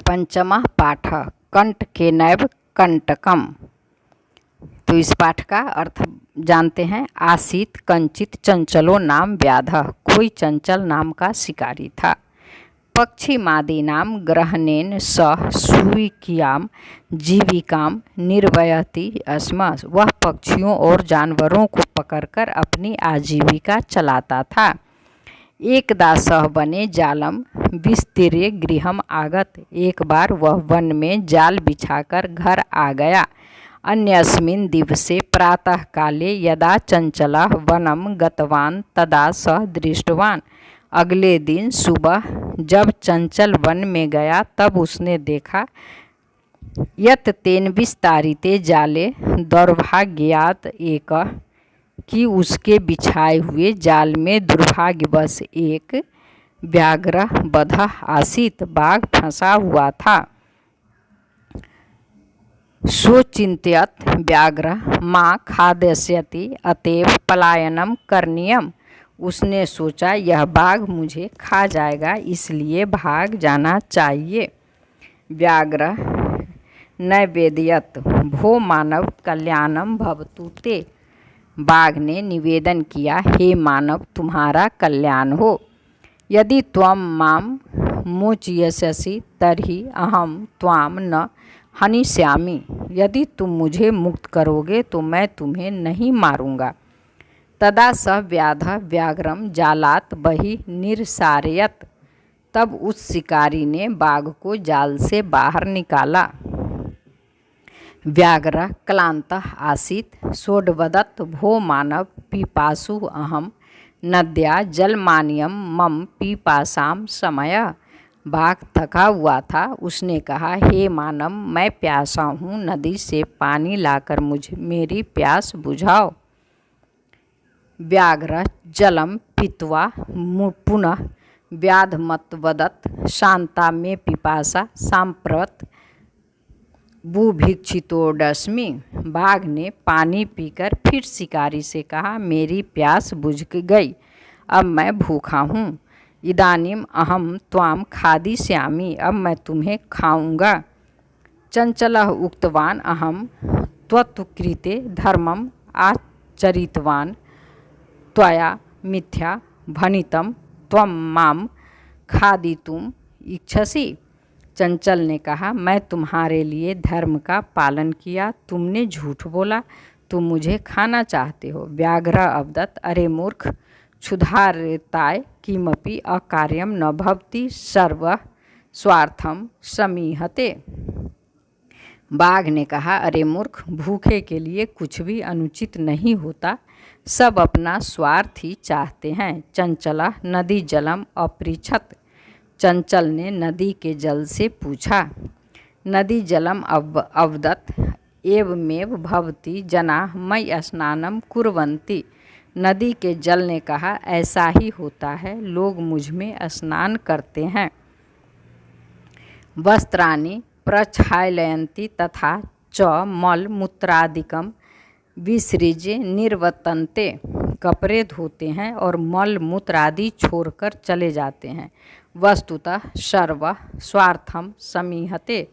पंचमः पाठः कंटकेनैव कंटकम्। तो इस पाठ का अर्थ जानते हैं। आसीत कंचित चंचलो नाम व्याधः, कोई चंचल नाम का शिकारी था। पक्षिमादीनां ग्रहणेन सह स्वीकियां जीविकां निर्वहति स्म। वह पक्षियों और जानवरों को पकड़कर अपनी आजीविका चलाता था। एकदा सह वने जालम विस्तीर्य गृहम आगत। एक बार वह वन में जाल बिछाकर घर आ गया। अन्यस्मिन् दिवसे प्रातः काले यदा चंचलः वनम गतवान तदा सह दृष्टवान। अगले दिन सुबह जब चंचल वन में गया तब उसने देखा यत् तेन विस्तारिते जाले दौर्भाग्यात् एकः, कि उसके बिछाए हुए जाल में दुर्भाग्यवश एक व्याघ्र बधः आसीत, बाघ फंसा हुआ था। सोचिन्त्यत् व्याघ्र मां खादस्यति अतएव पलायनम करणीयम। उसने सोचा यह बाघ मुझे खा जाएगा, इसलिए भाग जाना चाहिए। व्याघ्र नैवेदयत् भो मानव कल्याणम भवतु ते। बाघ ने निवेदन किया, हे मानव तुम्हारा कल्याण हो। यदि त्वं मां मोचयसि तर्हि अहं त्वां न हनिष्यामि। यदि तुम मुझे मुक्त करोगे तो मैं तुम्हें नहीं मारूंगा। तदा स व्याधः व्याघ्रम जालात् बहिः निरसारयत्। तब उस शिकारी ने बाघ को जाल से बाहर निकाला। व्याघ्र क्लान्तः आसीत् सोऽवदत् भो मानव पिपासु अहं नद्या जलमान्यं मम पिपासां शमय। बाघ थका हुआ था। उसने कहा, हे मानव मैं प्यासा हूँ, नदी से पानी लाकर मेरी प्यास बुझाओ। व्याघ्र जलम पीत्वा पुनः व्याधमतवदत् शांता में पिपासा सांप्रत बुभिक्षितोऽस्मि। बाघ ने पानी पीकर फिर शिकारी से कहा, मेरी प्यास बुझ गई, अब मैं भूखा हूँ। इदानीम अहम त्वां खादिष्यामि, अब मैं तुम्हें खाऊंगा। चंचलः उक्तवान अहम त्वत्कृते धर्मम आचरितवान त्वया मिथ्या भणितं त्वं मां खादितुम इच्छसि। चंचल ने कहा, मैं तुम्हारे लिए धर्म का पालन किया, तुमने झूठ बोला, तुम मुझे खाना चाहते हो। व्याघ्र अवदत् अरे मूर्ख, क्षुधार्ताय किमपि अकार्यम न भवति सर्वः स्वार्थम समीहते। बाघ ने कहा, अरे मूर्ख, भूखे के लिए कुछ भी अनुचित नहीं होता, सब अपना स्वार्थ ही चाहते हैं। चंचला नदी जलम अपृच्छत्। चंचल ने नदी के जल से पूछा। नदी जलम अवदत् एवमेव भवति जनाः मयि स्नानं कुर्वन्ति। नदी के जल ने कहा, ऐसा ही होता है, लोग मुझ में स्नान करते हैं। वस्त्राणि प्रक्षालयन्ति तथा च मल मूत्रादिकं विसृज्य निर्वर्तन्ते। कपड़े धोते हैं और मल मूत्र आदि छोड़कर चले जाते हैं। वस्तुतः सर्व स्वार्थम समीहते।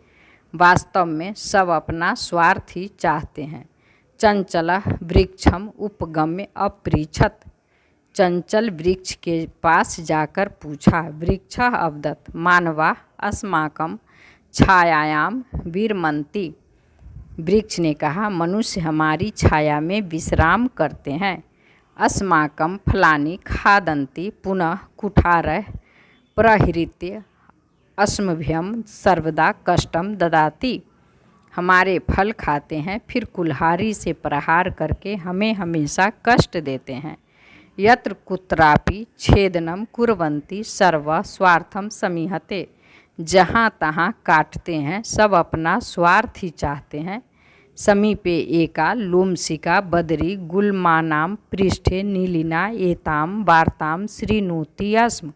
वास्तव में सब अपना स्वार्थ ही चाहते हैं। चंचलः वृक्षम उपगम्य अपृच्छत्। चंचल वृक्ष के पास जाकर पूछा। वृक्षः अवदत् मानवा अस्माकं छायायां विरमन्ति। वृक्ष ने कहा, मनुष्य हमारी छाया में विश्राम करते हैं। अस्माकं फलानि खादन्ति पुनः कुठारः प्रहृत्य अस्मभ्यं सर्वदा कष्टम ददाति। हमारे फल खाते हैं, फिर कुल्हाड़ी से प्रहार करके हमें हमेशा कष्ट देते हैं। यत्र कुत्रापि छेदनम कुर्वन्ति सर्व स्वार्थम समीहते। जहाँ तहाँ काटते हैं, सब अपना स्वार्थ ही चाहते हैं। समीपे एका लोमशिका बदरी गुल्मानां पृष्ठे नीलिना एतां वार्तां शृणोति स्म।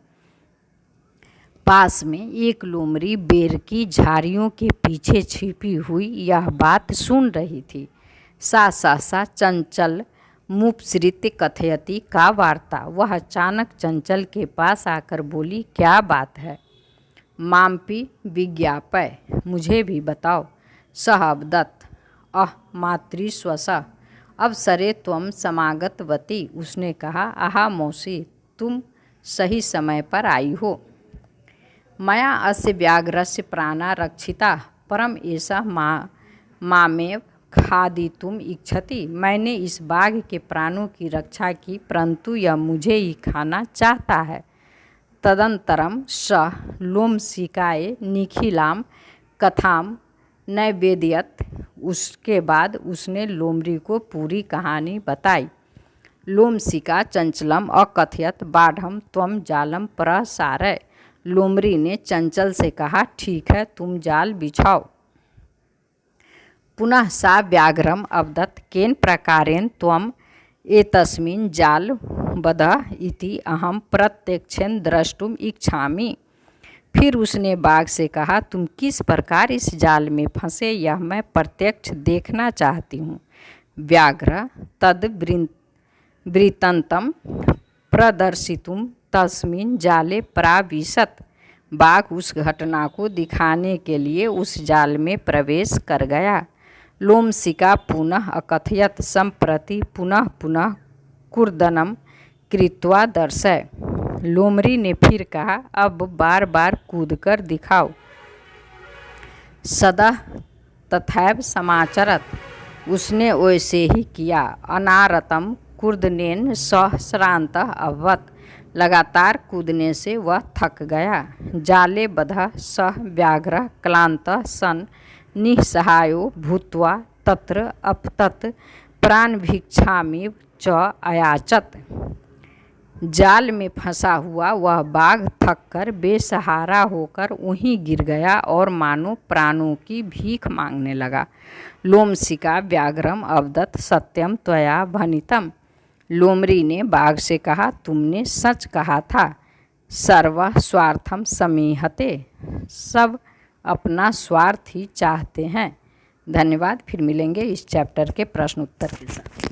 पास में एक लोमड़ी बेर की झाड़ियों के पीछे छिपी हुई यह बात सुन रही थी। सा चंचल मुपसृत्य कथयति का वार्ता। वह अचानक चंचल के पास आकर बोली, क्या बात है? माम्पि विज्ञापय, मुझे भी बताओ। सः अवदत्, अह मातृश्वसः अवसरे त्वं समागतवती। उसने कहा, आहा मौसी, तुम सही समय पर आई हो। मया अस्य व्याघ्रस्य प्राणा रक्षिता परम एषः मामेव खादितुम इच्छति। मैंने इस बाघ के प्राणों की रक्षा की, परंतु यह मुझे ही खाना चाहता है। तदंतरम सः लोमशिकाय निखिलाम कथाम नैवेदयत, उसके बाद उसने लोमड़ी को पूरी कहानी बताई। लोमशिका चंचलम अकथयत बाढ़म त्वम जालम प्रसारय, लोमड़ी ने चंचल से कहा, ठीक है, तुम जाल बिछाओ। पुनः सा व्याघ्रम अवदत्, केन प्रकारेण त्वम एतस्मिन् जालबद्धः इति अहम प्रत्यक्षेण द्रष्टुम इच्छामि। फिर उसने बाघ से कहा, तुम किस प्रकार इस जाल में फंसे, यह मैं प्रत्यक्ष देखना चाहती हूँ। व्याघ्र तद वृत्तान्तं प्रदर्शितुं तस्मिन् जाले प्राविशत, बाघ उस घटना को दिखाने के लिए उस जाल में प्रवेश कर गया। लोमशिका पुनः अकथयत, सम्प्रति पुनः पुनः कूर्दनं कृत्वा दर्शय, लोमड़ी ने फिर कहा, अब बार बार कूदकर दिखाओ। सदा तथैव समाचरत, उसने वैसे ही किया। अनारतं कूर्दनेन सः श्रान्तः अभवत्, लगातार कूदने से वह थक गया। जाले बद्धः सः व्याघ्रः क्लान्तः सन् निःसहायो भूत्वा तत्र अपतत् प्राणभिक्षामेव च अयाचत, जाल में फंसा हुआ वह बाघ थककर बेसहारा होकर वहीं गिर गया और मानो प्राणों की भीख मांगने लगा। लोमशिका व्याघ्रम अवदत्, सत्यम त्वया भणितम, लोमड़ी ने बाघ से कहा, तुमने सच कहा था। सर्व स्वार्थम समीहते, सब अपना स्वार्थ ही चाहते हैं। धन्यवाद। फिर मिलेंगे इस चैप्टर के प्रश्न उत्तर के साथ।